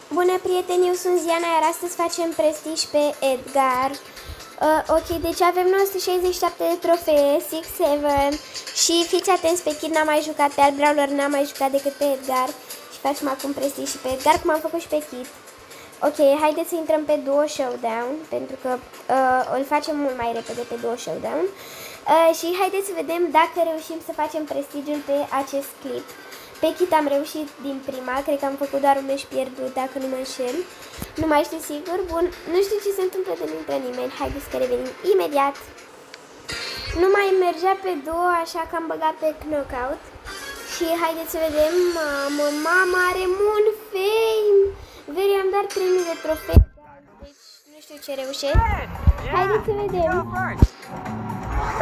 Bună prieteni, eu sunt Ziana, iar astăzi facem prestij pe Edgar. Ok, deci avem 967 de trofee, 6-7 și fiți atenți pe Kid, n-am mai jucat pe alt brawler, n-am mai jucat decât pe Edgar. Și facem acum prestij și pe Edgar, cum am făcut și pe Kid. Ok, haideți să intrăm pe duo showdown, pentru că îl facem mult mai repede pe duo showdown. Și haideți să vedem dacă reușim să facem prestigiul pe acest clip. Pe Kit am reușit din prima, cred că am făcut doar un meci pierdut, dacă nu mă înșel. Nu mai știu sigur, bun, nu știu ce se întâmplă de intră nimeni, haideți că revenim imediat. Nu mai mergea pe duo, așa că am băgat pe knockout. Și haideți să vedem, mama are mult fame. Veri, am dat 3000 de trofee, deci nu știu ce reușesc. Haideți să vedem.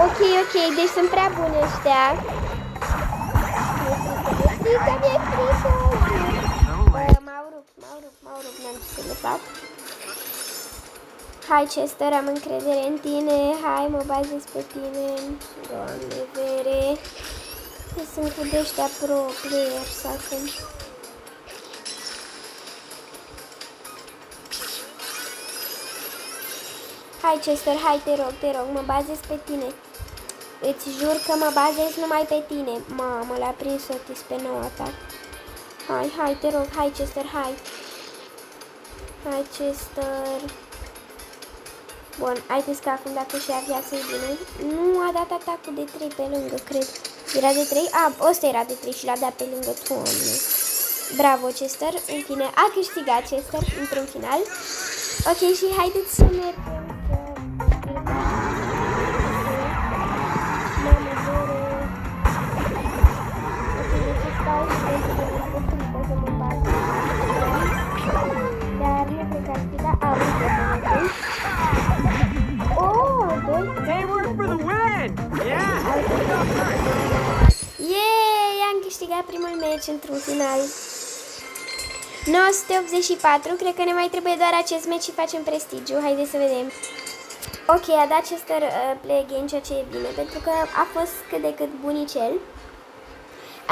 Ok, deci sunt prea buni ăștia. Frică, mi-e frică! M-au rupt, n-am ce să le fac. Hai, Chester, am încredere în tine, hai, mă bazez pe tine. Doamne, Vere. Sunt cu de-ăștia pro players acum. Hai, Chester, hai, te rog, mă bazez pe tine. Îți jur că mă bazez numai pe tine. Mamă, l-a prins Otis pe nou atac. Hai, te rog, hai, Chester, hai. Hai, Chester. Bun, haideți că acum dacă și-a viață e bine. Nu, a dat atacul de 3 pe lângă, cred. Era de 3? Ăsta era de 3 și l-a dat pe lângă, Doamne. Bravo, Chester. În fine, a câștigat Chester într-un final. Ok, și haideți să mergem. Primul meci într-un final. 984, cred că ne mai trebuie doar acest meci și facem prestigiu. Haideți să vedem. Ok, a dat Chester play again, ceea ce e bine, pentru că a fost cât de cât bunicel.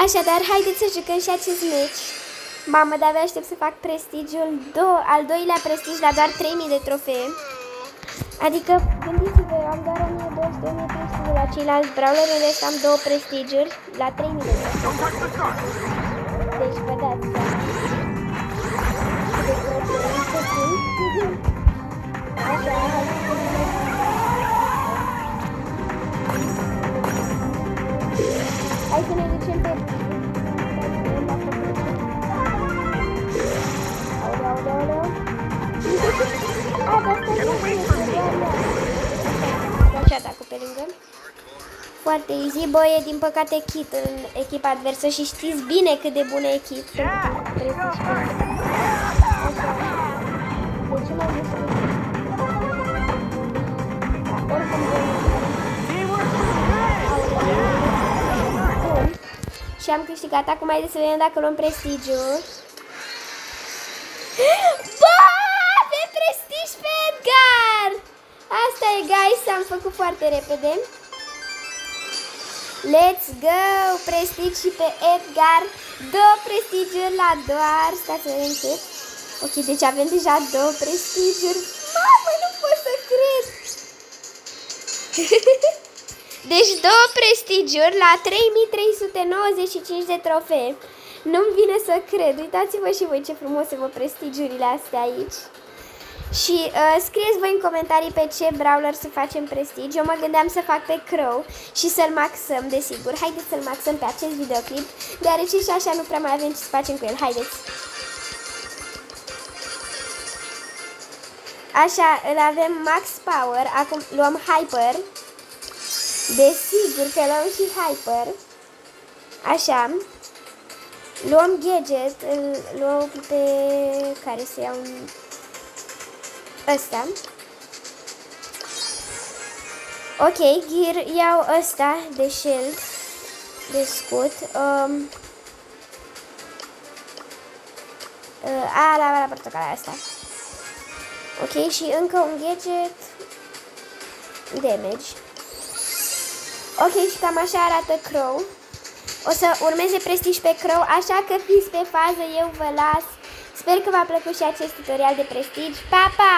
Așadar, haideți să jucăm și acest meci. Mamă, de-abia aștept să fac prestigiul, al doilea prestij la doar 3000 de trofee. Adică, gândiți-vă, am doar 1200-1300 la ceilalți brawler, în rest am 2 prestigiuri la 3000 de trofee. Deci, vă dați seama. Așa, hai să ne ducem pe... Aoleu. Face atacul pe lângă. Foarte easy, bă, e din păcate Kit în echipa adversă și știți bine cât de bună e Kit. Deci și am câștigat. Acum hai să vedem dacă luăm prestigiu. Bă, avem prestij pe Edgar! Asta e, guys, am făcut foarte repede. Let's go! Prestig și pe Edgar. 2 prestigiuri la doar. Stați să vedem cât. Ok, deci avem deja 2 prestigiuri. Mamă, nu pot să cred! Deci 2 prestigiuri la 3395 de trofee. Nu-mi vine să cred. Uitați-vă și voi ce frumoase vă prestigiurile astea aici. Și scrieți voi în comentarii pe ce brawler să facem prestij. Eu mă gândeam să fac pe Crow și să-l maxăm, desigur. Haideți să-l maxăm pe acest videoclip, deoarece și așa nu prea mai avem ce să facem cu el. Haideți! Așa, îl avem max power. Acum luăm hyper. Desigur că luăm și hyper. Așa. Luăm gadget. Îl luăm pe... care să iau un... ăsta. Ok, gear, iau ăsta de shield, de scut. La portocala asta. Ok, și încă un gadget. Damage. Ok, și cam așa arată Crow. O să urmeze prestij pe Crow, așa că fiți pe fază, eu vă las Sper că v-a plăcut și acest tutorial de Prestige. Pa, pa!